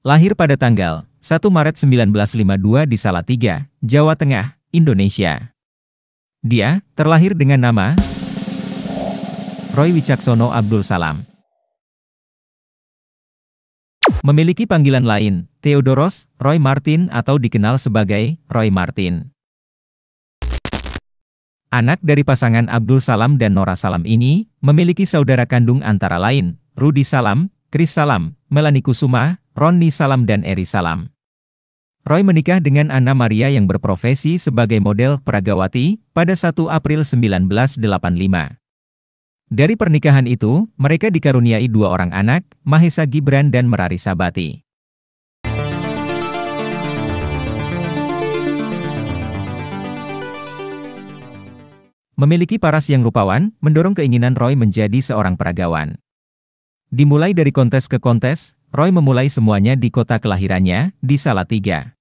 Lahir pada tanggal 1 Maret 1952 di Salatiga, Jawa Tengah, Indonesia. Dia terlahir dengan nama Roy Wicaksono Abdul Salam. Memiliki panggilan lain, Theodoros Roy Martin atau dikenal sebagai Roy Martin. Anak dari pasangan Abdul Salam dan Nora Salam ini, memiliki saudara kandung antara lain, Rudy Salam, Chris Salam, Melanie Kusuma, Ronnie Salam dan Eri Salam. Roy menikah dengan Anna Maria yang berprofesi sebagai model peragawati pada 1 April 1985. Dari pernikahan itu, mereka dikaruniai 2 orang anak, Mahesa Gibran dan Merari Sabati. Memiliki paras yang rupawan, mendorong keinginan Roy menjadi seorang peragawan. Dimulai dari kontes ke kontes, Roy memulai semuanya di kota kelahirannya, di Salatiga.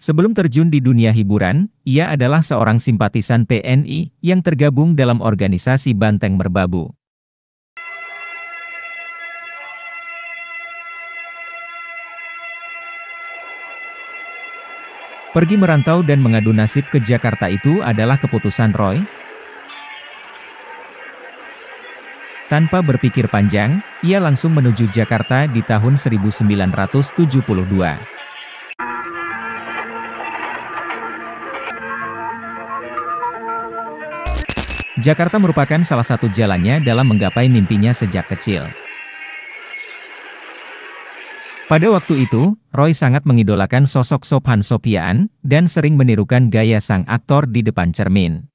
Sebelum terjun di dunia hiburan, ia adalah seorang simpatisan PNI yang tergabung dalam organisasi Banteng Merbabu. Pergi merantau dan mengadu nasib ke Jakarta itu adalah keputusan Roy. Tanpa berpikir panjang, ia langsung menuju Jakarta di tahun 1972. Jakarta merupakan salah satu jalannya dalam menggapai mimpinya sejak kecil. Pada waktu itu, Roy sangat mengidolakan sosok Sophan Sophiaan dan sering menirukan gaya sang aktor di depan cermin.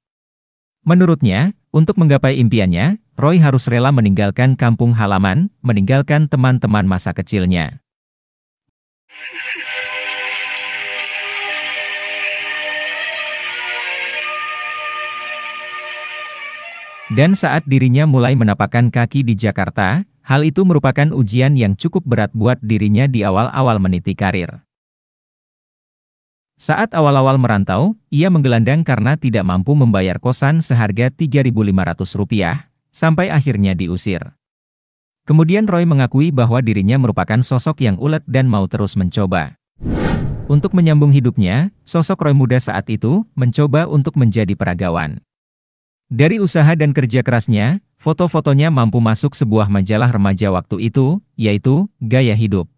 Menurutnya, untuk menggapai impiannya, Roy harus rela meninggalkan kampung halaman, meninggalkan teman-teman masa kecilnya. Dan saat dirinya mulai menapakkan kaki di Jakarta, hal itu merupakan ujian yang cukup berat buat dirinya di awal-awal meniti karir. Saat awal-awal merantau, ia menggelandang karena tidak mampu membayar kosan seharga Rp3.500, sampai akhirnya diusir. Kemudian Roy mengakui bahwa dirinya merupakan sosok yang ulet dan mau terus mencoba. Untuk menyambung hidupnya, sosok Roy muda saat itu mencoba untuk menjadi peragawan. Dari usaha dan kerja kerasnya, foto-fotonya mampu masuk sebuah majalah remaja waktu itu, yaitu Gaya Hidup.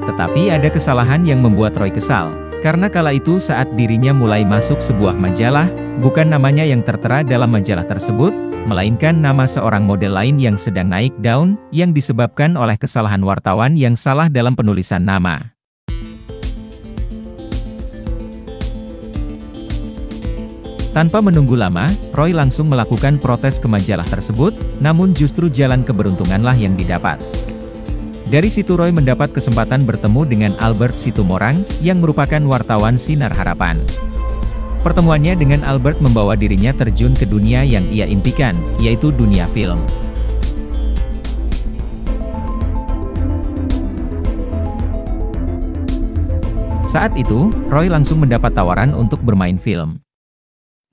Tetapi ada kesalahan yang membuat Roy kesal, karena kala itu saat dirinya mulai masuk sebuah majalah, bukan namanya yang tertera dalam majalah tersebut, melainkan nama seorang model lain yang sedang naik daun, yang disebabkan oleh kesalahan wartawan yang salah dalam penulisan nama. Tanpa menunggu lama, Roy langsung melakukan protes ke majalah tersebut, namun justru jalan keberuntunganlah yang didapat. Dari situ Roy mendapat kesempatan bertemu dengan Albert Situmorang, yang merupakan wartawan Sinar Harapan. Pertemuannya dengan Albert membawa dirinya terjun ke dunia yang ia impikan, yaitu dunia film. Saat itu, Roy langsung mendapat tawaran untuk bermain film.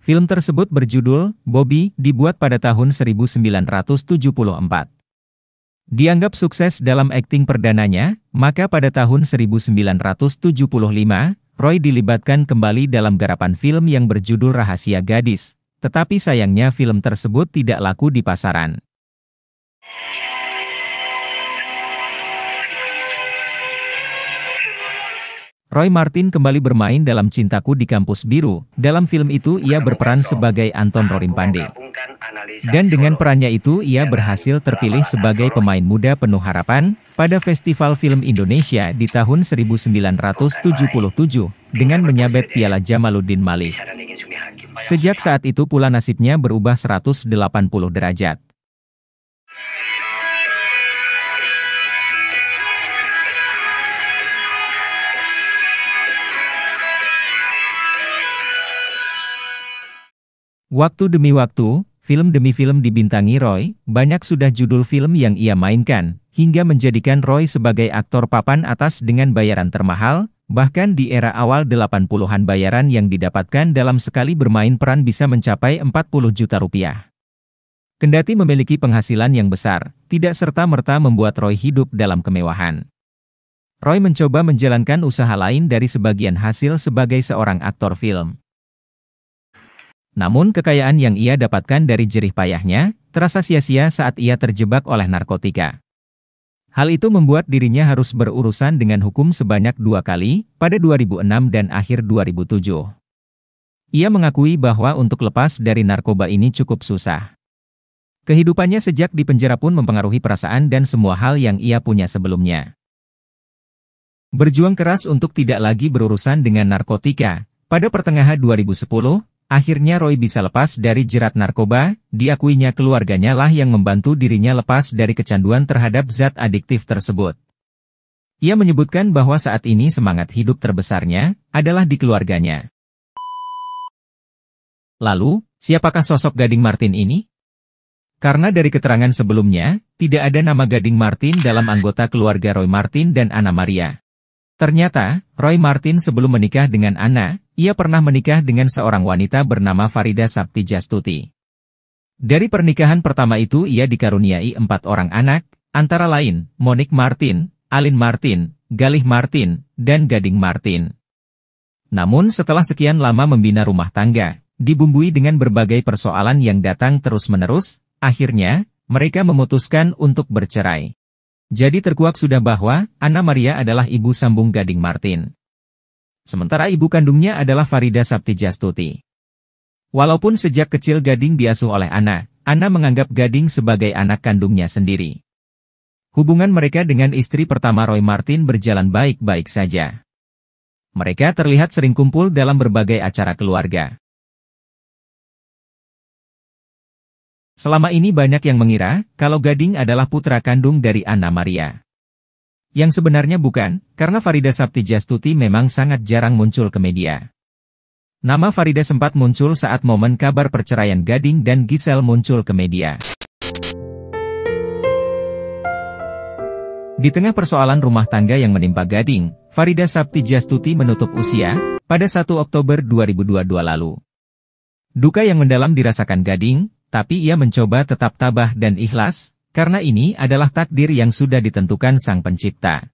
Film tersebut berjudul Bobby, dibuat pada tahun 1974. Dianggap sukses dalam akting perdananya, maka pada tahun 1975, Roy dilibatkan kembali dalam garapan film yang berjudul Rahasia Gadis, tetapi sayangnya film tersebut tidak laku di pasaran. Roy Martin kembali bermain dalam Cintaku di Kampus Biru. Dalam film itu ia berperan sebagai Anton Rorimpande. Dan dengan perannya itu ia berhasil terpilih sebagai pemain muda penuh harapan pada Festival Film Indonesia di tahun 1977 dengan menyabet Piala Jamaluddin Malik. Sejak saat itu pula nasibnya berubah 180 derajat. Waktu demi waktu, film demi film dibintangi Roy, banyak sudah judul film yang ia mainkan, hingga menjadikan Roy sebagai aktor papan atas dengan bayaran termahal, bahkan di era awal 80-an bayaran yang didapatkan dalam sekali bermain peran bisa mencapai Rp40 juta. Kendati memiliki penghasilan yang besar, tidak serta-merta membuat Roy hidup dalam kemewahan. Roy mencoba menjalankan usaha lain dari sebagian hasil sebagai seorang aktor film. Namun kekayaan yang ia dapatkan dari jerih payahnya, terasa sia-sia saat ia terjebak oleh narkotika. Hal itu membuat dirinya harus berurusan dengan hukum sebanyak 2 kali, pada 2006 dan akhir 2007. Ia mengakui bahwa untuk lepas dari narkoba ini cukup susah. Kehidupannya sejak di penjara pun mempengaruhi perasaan dan semua hal yang ia punya sebelumnya. Berjuang keras untuk tidak lagi berurusan dengan narkotika, pada pertengahan 2010, akhirnya Roy bisa lepas dari jerat narkoba, diakuinya keluarganya lah yang membantu dirinya lepas dari kecanduan terhadap zat adiktif tersebut. Ia menyebutkan bahwa saat ini semangat hidup terbesarnya adalah di keluarganya. Lalu, siapakah sosok Gading Martin ini? Karena dari keterangan sebelumnya, tidak ada nama Gading Martin dalam anggota keluarga Roy Martin dan Anna Maria. Ternyata, Roy Martin sebelum menikah dengan Anna, ia pernah menikah dengan seorang wanita bernama Farida Saptijastuti. Dari pernikahan pertama itu ia dikaruniai 4 orang anak, antara lain, Monique Martin, Alin Martin, Galih Martin, dan Gading Martin. Namun setelah sekian lama membina rumah tangga, dibumbui dengan berbagai persoalan yang datang terus-menerus, akhirnya, mereka memutuskan untuk bercerai. Jadi terkuak sudah bahwa, Anna Maria adalah ibu sambung Gading Martin. Sementara ibu kandungnya adalah Farida Saptijastuti. Walaupun sejak kecil Gading diasuh oleh Anna menganggap Gading sebagai anak kandungnya sendiri. Hubungan mereka dengan istri pertama Roy Martin berjalan baik-baik saja. Mereka terlihat sering kumpul dalam berbagai acara keluarga. Selama ini banyak yang mengira kalau Gading adalah putra kandung dari Anna Maria. Yang sebenarnya bukan, karena Farida Saptijastuti memang sangat jarang muncul ke media. Nama Farida sempat muncul saat momen kabar perceraian Gading dan Giselle muncul ke media. Di tengah persoalan rumah tangga yang menimpa Gading, Farida Saptijastuti menutup usia pada 1 Oktober 2022 lalu. Duka yang mendalam dirasakan Gading, tapi ia mencoba tetap tabah dan ikhlas, karena ini adalah takdir yang sudah ditentukan Sang Pencipta.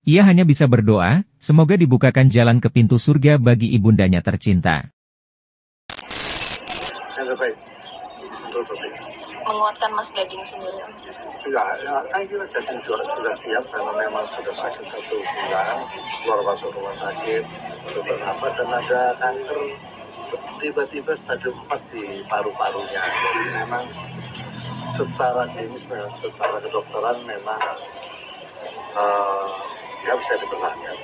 Ia hanya bisa berdoa, semoga dibukakan jalan ke pintu surga bagi ibundanya tercinta. Yang terbaik untuk Tuti. Menguatkan Mas Gading sendiri. Ya, saya kira Gading juga sudah siap karena memang sudah sakit 1 bulan, keluar masuk rumah sakit, sesak nafas dan ada kanker tiba-tiba stadium 4 di paru-parunya. Jadi memang secara klinis, secara kedokteran memang nggak bisa dipertahankan.